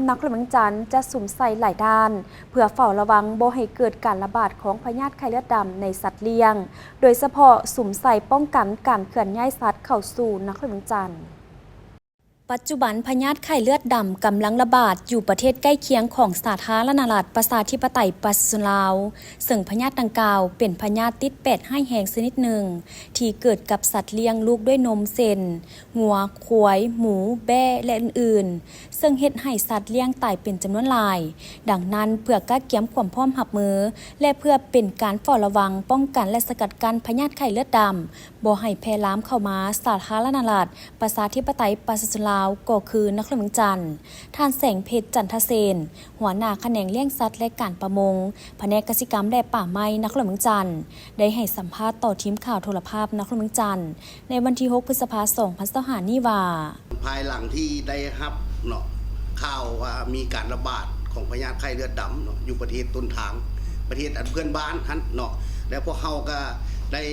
นครหลวงจันทร์จะสุ่มใส่หลายด้านเพื่อเฝ้าระวังบ่ให้เกิดการระบาดของพยาธิไข้เลือดดำในสัตว์เลี้ยงโดยเฉพาะสุ่มใส่ป้องกันการเคลื่อนย้ายสัตว์เข้าสู่นครหลวงจันทร์ปัจจุบันพยาธิไข้เลือดดำกำลังระบาดอยู่ประเทศใกล้เคียงของสาธารณรัฐประชาธิปไตยประชาชนลาวซึ่งพยาธิดังกล่าวเป็นพยาธิติดเป็ดให้แห้งชนิดหนึ่งที่เกิดกับสัตว์เลี้ยงลูกด้วยนมเส้นงัวควายหมูแบ่และอื่นๆซึ่งเฮ็ดให้สัตว์เลี้ยงตายเป็นจำนวนหลายดังนั้นเพื่อกักเก็บความพร้อมรับมือและเพื่อเป็นการเฝ้าระวังป้องกันและสกัดกั้นพยาธิไข้เลือดดำบ่ให้แพร่ลามเข้ามาสาธารณรัฐประชาธิปไตยประชาชนลาวก็คือนครหลวงจันทร์ท่านแสงเพชรจันทเสนหัวหน้าแขนงเลี้ยงสัตว์และการประมงแผนกกสิกรรมและป่าไม้นครหลวงจันทร์ได้ให้สัมภาษณ์ต่อทีมข่าวโทรภาพนครหลวงจันทร์ในวันที่ 6 พฤษภาคม 2025 นี้ว่าภายหลังที่ได้รับเนาะข่าวว่ามีการระบาดของพยาธิไข้เลือดดำเนาะอยู่ประเทศต้นทางประเทศอันเพื่อนบ้านท่านเนาะแล้วพวกเขาก็ได้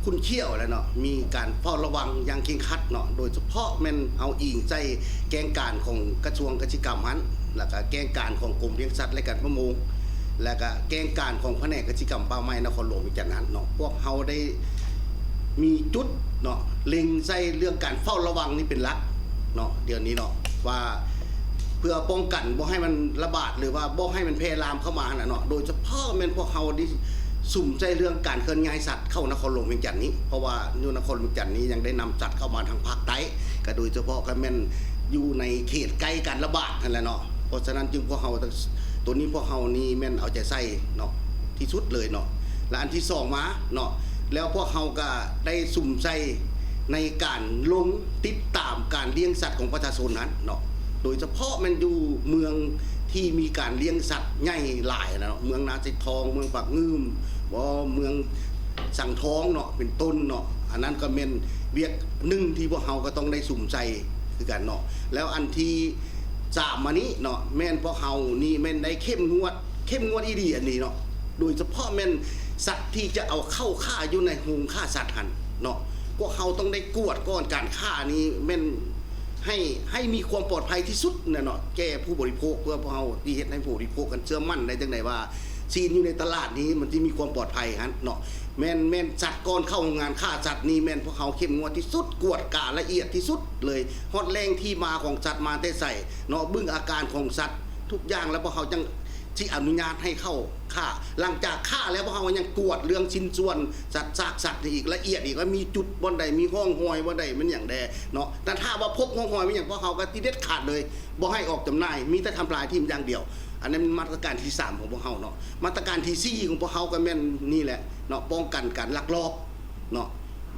คุ้นเชี่ยวแล้วเนาะมีการเฝ้าระวังอย่างเคร่งครัดเนาะโดยเฉพาะแม่นเอาอิงใจแกงการของกระทรวงกสิกรรมหันแล้วก็แกงการของกรมเลี้ยงสัตว์และการประมงแล้วก็แกงการของแผนกกสิกรรมป่าไม้นครหลวงวิจารณ์เนาะพวกเขาได้มีจุดเนาะเล็งใส่เรื่องการเฝ้าระวังนี่เป็นหลักเนาะเดี๋ยวนี้เนาะว่าเพื่อป้องกันบ่ให้มันระบาดหรือว่าบ่ให้มันแพร่ลามเข้ามาเนาะโดยเฉพาะแม่นพวกเขาที่สุ่มใจเรื่องการเคลื่อนย้ายสัตว์เข้านครหลวงเวียงจันทน์นี้เพราะว่าอยู่นครหลวงเวียงจันทน์นี้ยังได้นำสัตว์เข้ามาทางภาคใต้ก็โดยเฉพาะก็แม่นอยู่ในเขตใกล้การระบาดนั่นแหละเนาะเพราะฉะนั้นจึงพวกเขาตัวนี้พวกเขานี่แม่นเอาใจใส่เนาะที่สุดเลยเนาะและอันที่สองมาเนาะแล้วพวกเขาก็ได้สุ่มใจในการลงติดตามการเลี้ยงสัตว์ของประชาชนนั้นเนาะโดยเฉพาะมันอยู่เมืองที่มีการเลี้ยงสัตว์ใหญ่หลายนะเนาะเมืองนาจิทองเมืองปากงืมบ่เมืองสังทองเนาะเป็นต้นเนาะอันนั้นก็เป็นเวียกหนึ่งที่พวกเขาก็ต้องได้สุ่มใจคือกันเนาะแล้วอันที่สามมานี้เนาะแม่นพวกเขานี่แม่นได้เข้มงวดอีดีอันนี้เนาะโดยเฉพาะแม่นสัตว์ที่จะเอาเข้าฆ่าอยู่ในโรงฆ่าสัตว์หันเนาะพวกเขาต้องได้กวดก่อนการฆ่านี้แม่นให้มีความปลอดภัยที่สุดเนาะแก้ผู้บริโภคเพื่อพวกเขาที่เฮ็ดให้ผู้บริโภคกันเชื่อมั่นได้จังไดว่าซีนอยู่ในตลาดนี้มันที่มีความปลอดภัยฮะเนาะแม่นสัตว์ก่อนเข้างานฆ่าสัตว์นี่แม่นพวกเขาเข้มงวดที่สุดกวดกาละเอียดที่สุดเลยฮอดแรงที่มาของสัตว์มาได้ใส่เนาะเบิ่งอาการของสัตว์ทุกอย่างแล้วพวกเขาจังที่อนุญาตให้เข้าฆ่าหลังจากฆ่าแล้วพวกเขายังกวดเรื่องชิ้นส่วนสัตว์ซากสัตว์อีกละเอียดอีกว่ามีจุดบ่ใดมีห้องหอยบ่ใดมันอย่างใดเนาะแต่ถ้าว่าพบห้องหอยมันอย่างพวกเขาก็ที่เด็ดขาดเลยบ่ให้ออกจำหน่ายมีแต่ทำลายทีมอย่างเดียวอันนั้นมาตรการที่3ของพวกเขาเนาะมาตรการที่4ของพวกเขาก็แม่นนี่แหละเนาะป้องกันการลักลอบเนาะ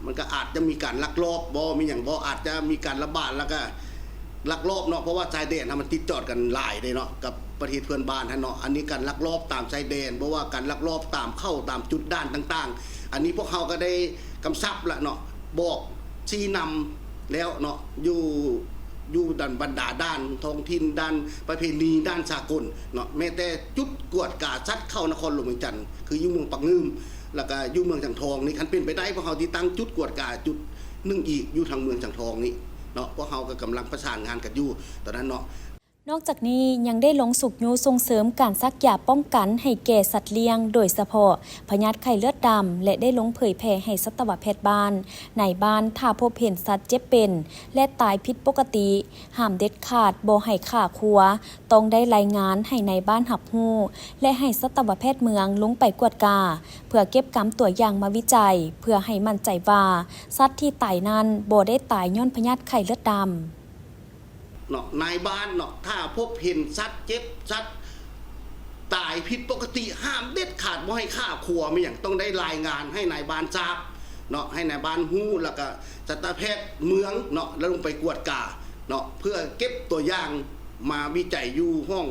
มันก็อาจจะมีการลักลอบบ่มีอย่างบ่อาจจะมีการระบาดแล้วก็ลักลอบเนาะเพราะว่าชายแดนมันติดจอดกันหลายเลยเนาะกับประเทศเพื่อนบ้านเนาะอันนี้การลักลอบตามชายแดนเพราะว่าการลักลอบตามเข้าตามจุดด้านต่างๆอันนี้พวกเขาก็ได้กำชับละเนาะบอกชี้นำแล้วเนาะอยู่ด้านบรรดาด้านท้องถิ่นด้านประเพณีด้านสากลเนาะแม้แต่จุดกวดกาชัดเข้านครหลวงเวียงจันทน์คืออยู่เมืองปักงืมแล้วก็อยู่เมืองจังทองนี่คันเป็นไปได้พวกเขาที่ตั้งจุดกวดกาจุดนึงอีกอยู่ทางเมืองจังทองนี่เนาะพวกเขาก็กำลังประสานงานกันอยู่ตอนนั้นเนาะนอกจากนี้ยังได้ลงสุกยูส่งเสริมการซักยาป้องกันให้แก่สัตว์เลี้ยงโดยเฉพาะพยาธิไข้เลือดดำและได้ลงเผยแพร่ให้สัตวแพทย์บ้านในบ้านถ้าพบเห็นสัตว์เจ็บเป็นและตายผิดปกติห้ามเด็ดขาดบ่ให้ฆ่าครัวต้องได้รายงานให้ในบ้านรับรู้และให้สัตวแพทย์เมืองลงไปกวดกาเพื่อเก็บกำตัวอย่างมาวิจัยเพื่อให้มั่นใจว่าสัตว์ที่ตายนั้นบ่ได้ตายย้อนพยาธิไข้เลือดดำเนาะนายบ้านเนาะถ้าพบเห็นสัตว์เจ็บสัตว์ตายผิดปกติห้ามเด็ดขาดบ่ให้ฆ่าครัวไม่อย่างต้องได้รายงานให้นายบ้านทราบเนาะให้นายบ้านฮู้แล้วก็สัตวแพทย์เมืองเนาะแล้วลงไปกวดกาเนาะเพื่อเก็บตัวอย่างมาวิจัยอยู่ห้อง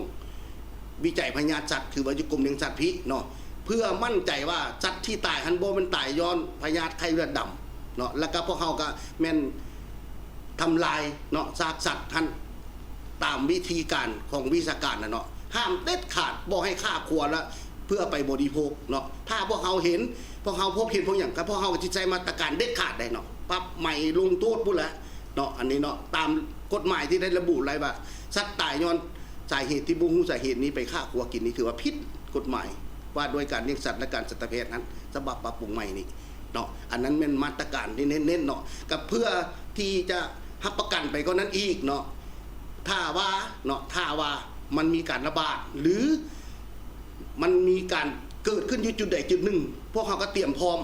วิจัยพยาธิสัตว์คือว่าอยู่กรมเลี้ยงสัตว์พิษเนาะเพื่อมั่นใจว่าสัตว์ที่ตายหันบ่มันตายย้อนพยาธิไข้เลือดดำเนาะแล้วก็พวกเขาก็แม่นทำลายเนาะซากสัตว์ท่านตามวิธีการของวิชาการนะเนาะห้ามเด็ดขาดบ่ให้ฆ่าครัวแล้วเพื่อไปบริโภคเนาะถ้าพวกเขาเห็นพวกเขาพบเห็นพวกอย่างกับพวกเขาก็จะใช้มาตรการเด็ดขาดได้เนาะปรับใหม่ลงโทษพุ่นละเนาะอันนี้เนาะตามกฎหมายที่ได้ระบุไว้ว่าสัตว์ตายย้อน สาเหตุที่บ่ฮู้สาเหตุนี้ไปฆ่าขัวกินนี่ถือว่าผิดกฎหมายว่าด้วยการเลี้ยงสัตว์และการสัตวแพทย์นั้นฉบับปรับปรุงใหม่นี่เนาะอันนั้นเป็นมาตรการที่เน้นๆเนาะกับเพื่อที่จะรับประกันไปก็นั้นอีกเนาะถ้าว่ามันมีการระบาดหรือมันมีการเกิดขึ้นอยู่จุดใดจุดหนึ่งพวกเขาก็เตรียมพร้อม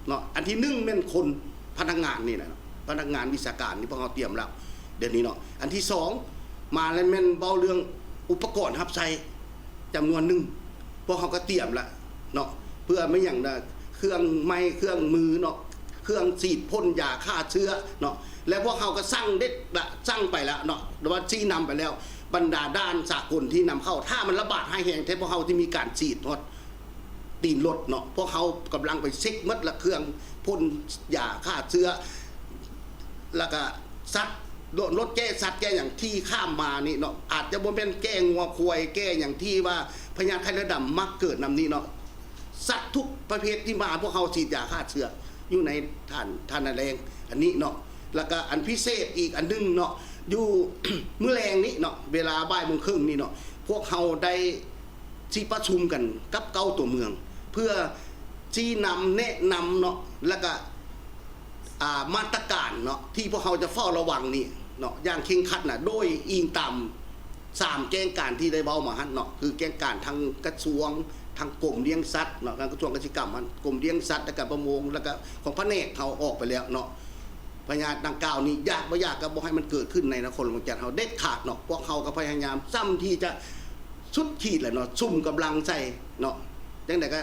เนาะอันที่1แม่นคนพนักงานนี่นะพนักงานวิชาการนี่พวกเขาเตรียมแล้วเดี๋ยวนี้เนาะอันที่2มาแล้วแม่นเบาเรื่องอุปกรณ์รับใช้จำนวนหนึ่งพวกเขาก็เตรียมแล้วเนาะเพื่อไม่อย่างนะเครื่องไม้เครื่องมือเนาะเครื่องฉีดพ่นยาฆ่าเชื้อเนาะแล้วพวกเขาก็สั่งไปแล้วเนาะว่าชี้นำไปแล้วบรรดาด้านสากลที่นำเข้าถ้ามันระบาดให้แห่งแท้พวกเขาที่มีการฉีดฮอดตีนรถเนาะพวกเขากำลังไปเช็คมัดละเครื่องพ่นยาฆ่าเชื้อแล้วก็สัตว์รถแก้สัตว์แก้อย่างที่ข้ามมานี่เนาะอาจจะบ่เป็นแก้งัวควายแก้อย่างที่ว่าพญาไทเรือดำมักเกิดนำนี้เนาะสัตว์ทุกประเภทที่มาพวกเขาฉีดยาฆ่าเชื้ออยู่ในท่านแรงอันนี้เนาะแล้วก็อันพิเศษอีกอันนึงเนาะอยู่ มื้อแรงนี้เนาะเวลาบ่ายโมงครึ่งนี่เนาะพวกเขาได้ที่ประชุมกันกับเก้าตัวเมืองเพื่อชี้นำแนะนำเนาะแล้วก็มาตรการเนาะที่พวกเขาจะเฝ้าระวังนี่เนาะอย่างเคร่งครัดนะโดยอิงตาม3แกงการที่ได้เว้ามาหั่นเนาะคือแกงการทางกระทรวงทางกรมเลี้ยงสัตว์เนาะทางกระทรวงเกษตรกรรมมันกรมเลี้ยงสัตว์และก็ประมงแล้วก็ของพระเนตรเขาออกไปแล้วเนาะพญาดังกล่าวนี้ยากบ่ยากก็บ่ให้มันเกิดขึ้นในนครหลวงจันทร์เฮาเด็ดขาดเนาะพวกเขาก็พยายามซ้ำที่จะสุดขีดแหละเนาะซุ่มกำลังใจเนาะจังได๋ก็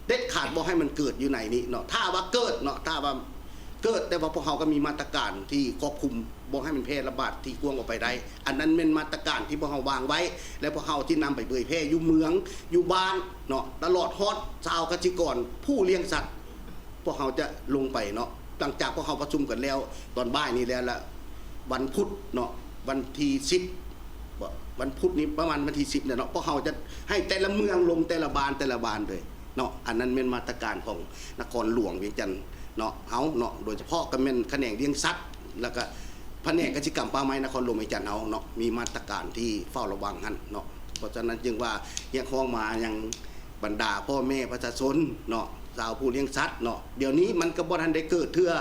เด็ดขาดบ่ให้มันเกิดอยู่ในนี้เนาะถ้าว่าเกิดเนาะถ้าว่าเกิดแต่ว่าพวกเขาก็มีมาตรการที่ควบคุมบ่ให้มันแพร่ระบาดที่กว้างออกไปได้อันนั้นเป็นมาตรการที่พวกเขาวางไว้และพวกเขาที่นำไปเผยแพร่อยู่เมืองอยู่บ้านเนาะตลอดฮอดชาวกสิกรผู้เลี้ยงสัตว์พวกเขาจะลงไปเนาะหลังจากพวกเขาประชุมกันแล้วตอนบ่ายนี้แล้วละวันพุธเนาะวันที่10วันพุธนี้ประมาณวันที่10เนี่ยเนาะพวกเขาจะให้แต่ละเมืองลงแต่ละบ้านเลยเนาะอันนั้นเป็นมาตรการของนครหลวงเวียงจันทร์เนาะเฮาเนาะโดยเฉพาะก็เป็นแขนงเลี้ยงสัตว์แล้วก็แผนกกิจกรรมป่าไม้นครหลวงเวียงจันทร์เฮาเนาะมีมาตรการที่เฝ้าระวังหั่นเนาะเพราะฉะนั้นจึงว่าเรียกร้องมายังบรรดาพ่อแม่ประชาชนเนาะชาวผู้เลี้ยงสัตว์เนาะเดี๋ยวนี้มันก็บ่ทันได้เกิดเทื่อ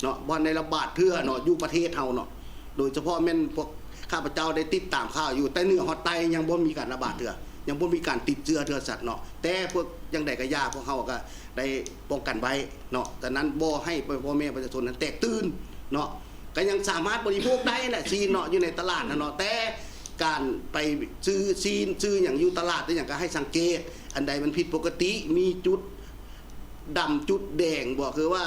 เนาะบ่ทันได้ระบาดเทื่อเนาะอยู่ประเทศเฮาเนาะโดยเฉพาะแม่นพวกข้าพเจ้าได้ติดตามข่าวอยู่แต่เหนือฮอดใต้ยังบ่มีการระบาดเทื่อยังบ่มีการติดเชื้อสัตว์เนาะแต่พวกยังได้ก็ยาพวกเฮาก็ได้ป้องกันไว้เนาะฉะนั้นบ่ให้พ่อแม่ประชาชนนั้นแตกตื่นเนาะก็ยังสามารถบริโภคได้แหละซีนเนาะอยู่ในตลาดนะเนาะแต่การไปซื้อซีนซื้ออย่างอยู่ตลาดได้อย่างก็ให้สังเกตอันใดมันผิดปกติมีจุดดำจุดแดงบ่คือว่า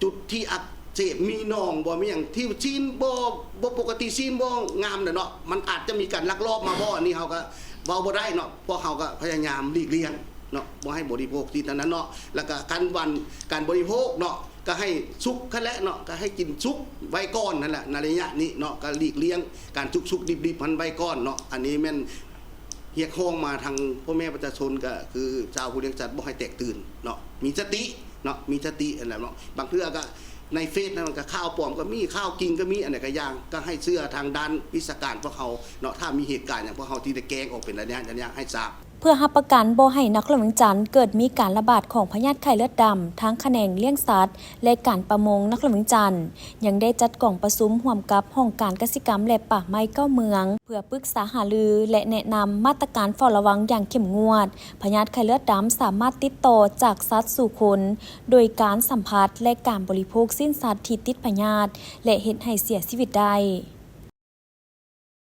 จุดที่อักเสบมีหนองบ่มีอย่างที่ซีนบ่ปกติซีนบ่งามเนาะมันอาจจะมีการลักลอบมาบ่อันนี้เฮาก็เว้าบ่ได้เนาะพวกเขาก็พยายามหลีกเลี่ยงเนาะบ่ให้บริโภคที่นั้นเนาะแล้วก็การบริโภคเนาะก็ให้สุกคั่นแหละเนาะก็ให้กินสุกไว้ก่อนนั่นแหละในระยะนี้เนาะก็หลีกเลี่ยงการสุกดิบๆพันไว้ก่อนเนาะอันนี้แม่นเรียกร้องมาทางพ่อแม่ประชาชนก็คือชาวผู้เลี้ยงสัตว์บ่ให้แตกตื่นเนาะมีสติเนาะมีสติอะไรเนาะบางเทื่อก็ในเฟซนั้นก็ข้าวปลอมก็มีข้าวกินก็มีอันไหนก็อย่างก็ให้เชื่อทางด้านวิชาการพวกเขาเนาะถ้ามีเหตุการณ์อย่างพวกเขาที่ได้แกล้งออกเป็นระยะให้ทราบเพื่อรับประกันบ่ให้นครหลวงเวียงจันทร์เกิดมีการระบาดของพยาธิไข้เลือดดำทั้งแขนงเลี้ยงสัตว์และการประมงนครหลวงเวียงจันทร์ยังได้จัดกล่องประชุมร่วมกับห้องการกสิกรรมและป่าไม้9เมืองเพื่อปรึกษาหารือและแนะนำมาตรการเฝ้าระวังอย่างเข้มงวดพยาธิไข้เลือดดำสามารถติดต่อจากสัตว์สู่คนโดยการสัมผัสและการบริโภคสิ้นสัตว์ที่ติดพยาธิและเฮ็ดให้เสียชีวิตได้